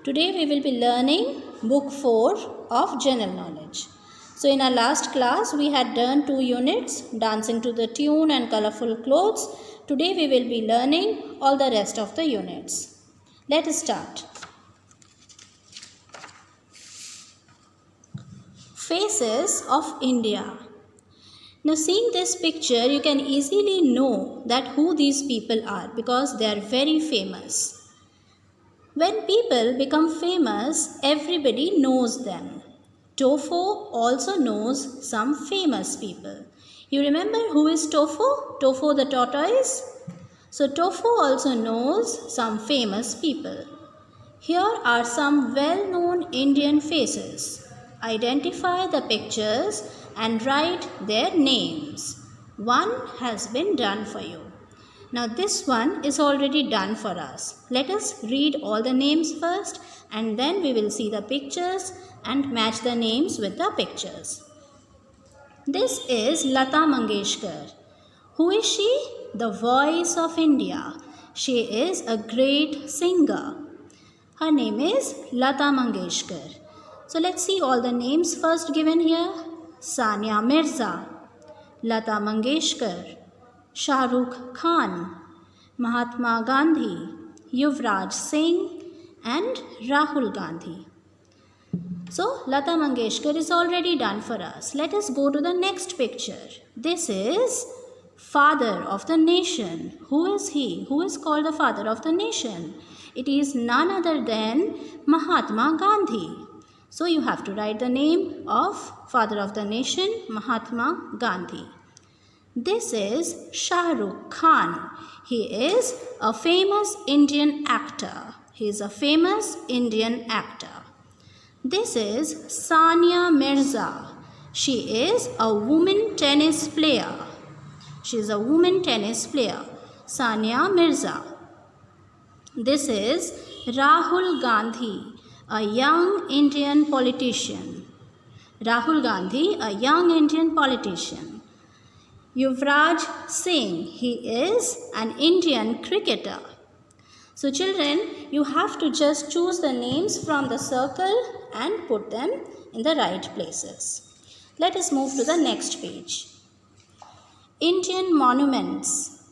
Today we will be learning book 4 of general knowledge. So in our last class we had done 2 units, dancing to the tune and colorful clothes. Today we will be learning all the rest of the units. Let us start. Faces of India. Now seeing this picture you can easily know that who these people are because they are very famous. When people become famous, everybody knows them. Tofo also knows some famous people. You remember who is Tofo? Tofo the tortoise? So Tofo also knows some famous people. Here are some well-known Indian faces. Identify the pictures and write their names. One has been done for you. Now this one is already done for us. Let us read all the names first and then we will see the pictures and match the names with the pictures. This is Lata Mangeshkar. Who is she? The voice of India. She is a great singer. Her name is Lata Mangeshkar. So let's see all the names first given here. Sania Mirza, Lata Mangeshkar, Shah Rukh Khan, Mahatma Gandhi, Yuvraj Singh and Rahul Gandhi. So Lata Mangeshkar is already done for us. Let us go to the next picture. This is Father of the Nation. Who is he? Who is called the Father of the Nation? It is none other than Mahatma Gandhi. So you have to write the name of Father of the Nation, Mahatma Gandhi. This is Shah Rukh Khan. He is a famous Indian actor. He is a famous Indian actor. This is Sania Mirza. She is a woman tennis player. She is a woman tennis player. Sania Mirza. This is Rahul Gandhi, a young Indian politician. Rahul Gandhi, a young Indian politician. Yuvraj Singh, he is an Indian cricketer. So children, you have to just choose the names from the circle and put them in the right places. Let us move to the next page. Indian monuments.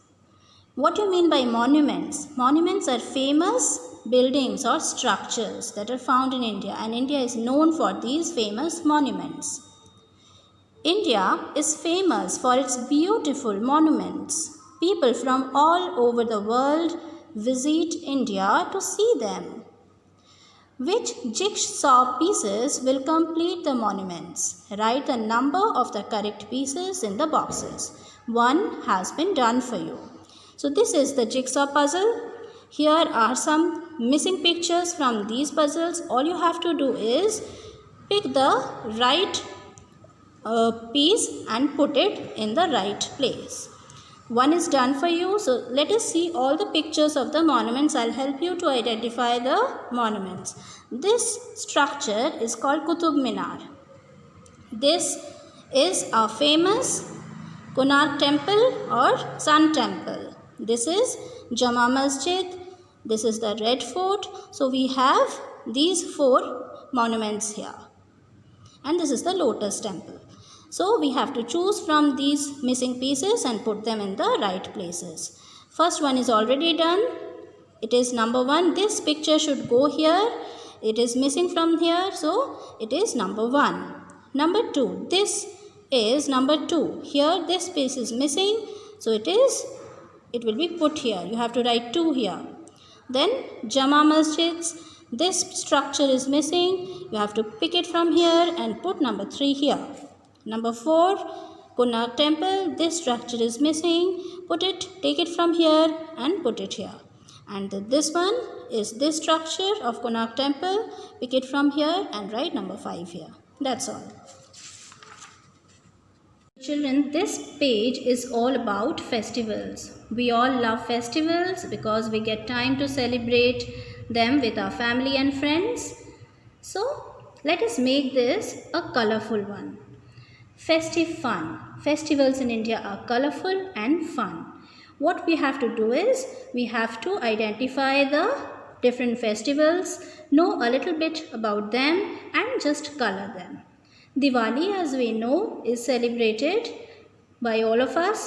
What do you mean by monuments? Monuments are famous buildings or structures that are found in India, and India is known for these famous monuments. India is famous for its beautiful monuments. People from all over the world visit India to see them. Which jigsaw pieces will complete the monuments? Write the number of the correct pieces in the boxes. One has been done for you. So this is the jigsaw puzzle. Here are some missing pictures from these puzzles. All you have to do is pick the right piece and put it in the right place. One is done for you. So let us see all the pictures of the monuments. I'll help you to identify the monuments. This structure is called Qutub Minar. This is a famous Konark Temple or Sun Temple. This is Jama Masjid. This is the Red Fort. So we have these 4 monuments here. And this is the Lotus Temple. So we have to choose from these missing pieces and put them in the right places. First one is already done. It is number 1. This picture should go here. It is missing from here. So it is number 1. Number 2. This is number 2. Here this piece is missing. So it will be put here. You have to write 2 here. Then Jama Masjids. This structure is missing. You have to pick it from here and put number 3 here. Number 4, Konark Temple. This structure is missing. Take it from here and put it here. And this one is this structure of Konark Temple. Pick it from here and write number 5 here. That's all. Children, this page is all about festivals. We all love festivals because we get time to celebrate them with our family and friends. So, let us make this a colorful one. Festive fun. Festivals in India are colorful and fun. What we have to do is, we have to identify the different festivals, know a little bit about them and just color them. Diwali, as we know, is celebrated by all of us.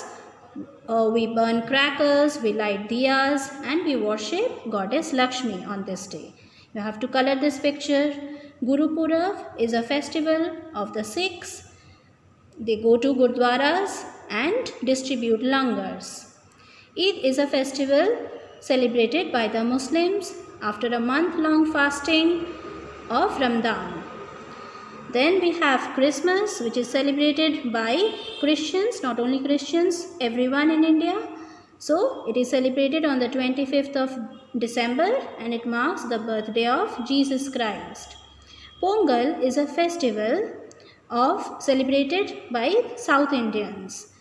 We burn crackers, we light diyas, and we worship Goddess Lakshmi on this day. You have to color this picture. Guru Purab is a festival of the Sikhs. They go to gurdwaras and distribute langars. Eid is a festival celebrated by the Muslims after a month-long fasting of Ramadan. Then we have Christmas, which is celebrated by Christians, not only Christians, everyone in India. So it is celebrated on the 25th of December and it marks the birthday of Jesus Christ. Pongal is a festival celebrated by South Indians.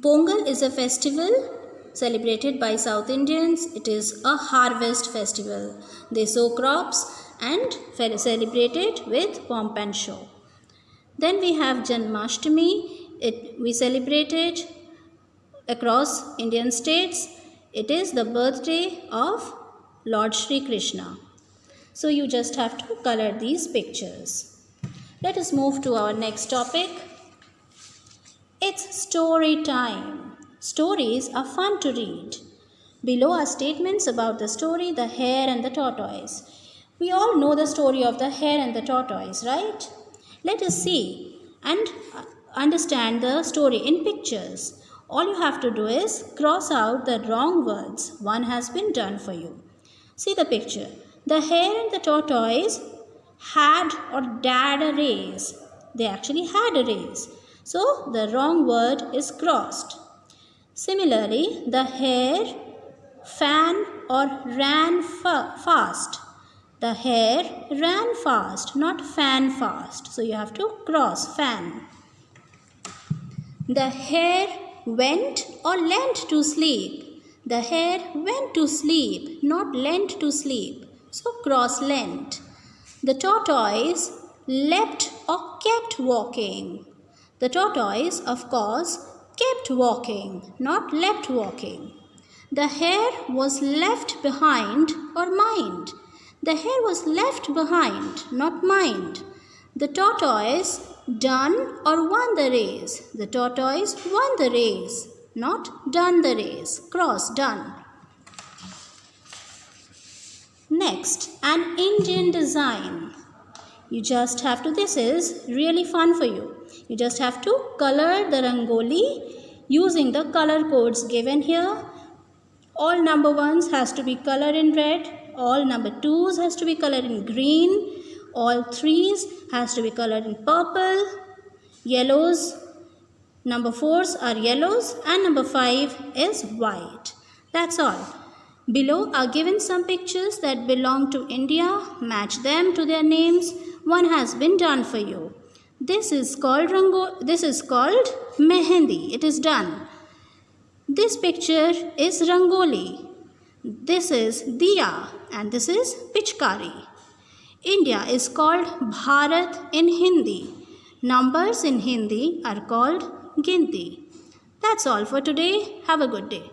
Pongal is a festival celebrated by South Indians. It is a harvest festival. They sow crops and celebrate it with pomp and show. Then we have Janmashtami. We celebrate it across Indian states. It is the birthday of Lord Shri Krishna. So you just have to color these pictures. Let us move to our next topic. It's story time. Stories are fun to read. Below are statements about the story The Hare and the Tortoise. We all know the story of the hare and the tortoise, right? Let us see and understand the story in pictures. All you have to do is cross out the wrong words. One has been done for you. See the picture. The hare and the tortoise had or dad a race. They actually had a race. So the wrong word is crossed. Similarly, the hare fan or ran fast. The hare ran fast, not fan fast. So you have to cross fan. The hare went or lent to sleep. The hare went to sleep, not lent to sleep. So cross lent. The tortoise leapt or kept walking. The tortoise, of course, kept walking, not leapt walking. The hare was left behind or mined. The hare was left behind, not mined. The tortoise done or won the race. The tortoise won the race, not done the race. Cross, done. Next, an Indian design. You just have to, this is really fun for you. You just have to color the rangoli using the color codes given here. All number ones has to be colored in red. All number twos has to be colored in green. All threes has to be colored in purple. Yellows, number fours are yellows and number 5 is white. That's all. Below are given some pictures that belong to India. Match them to their names. One has been done for you. This is called mehendi. It is done. This picture is rangoli. This is diya and this is pichkari. India is called Bharat in Hindi. Numbers in Hindi are called ginti. That's all for today. Have a good day.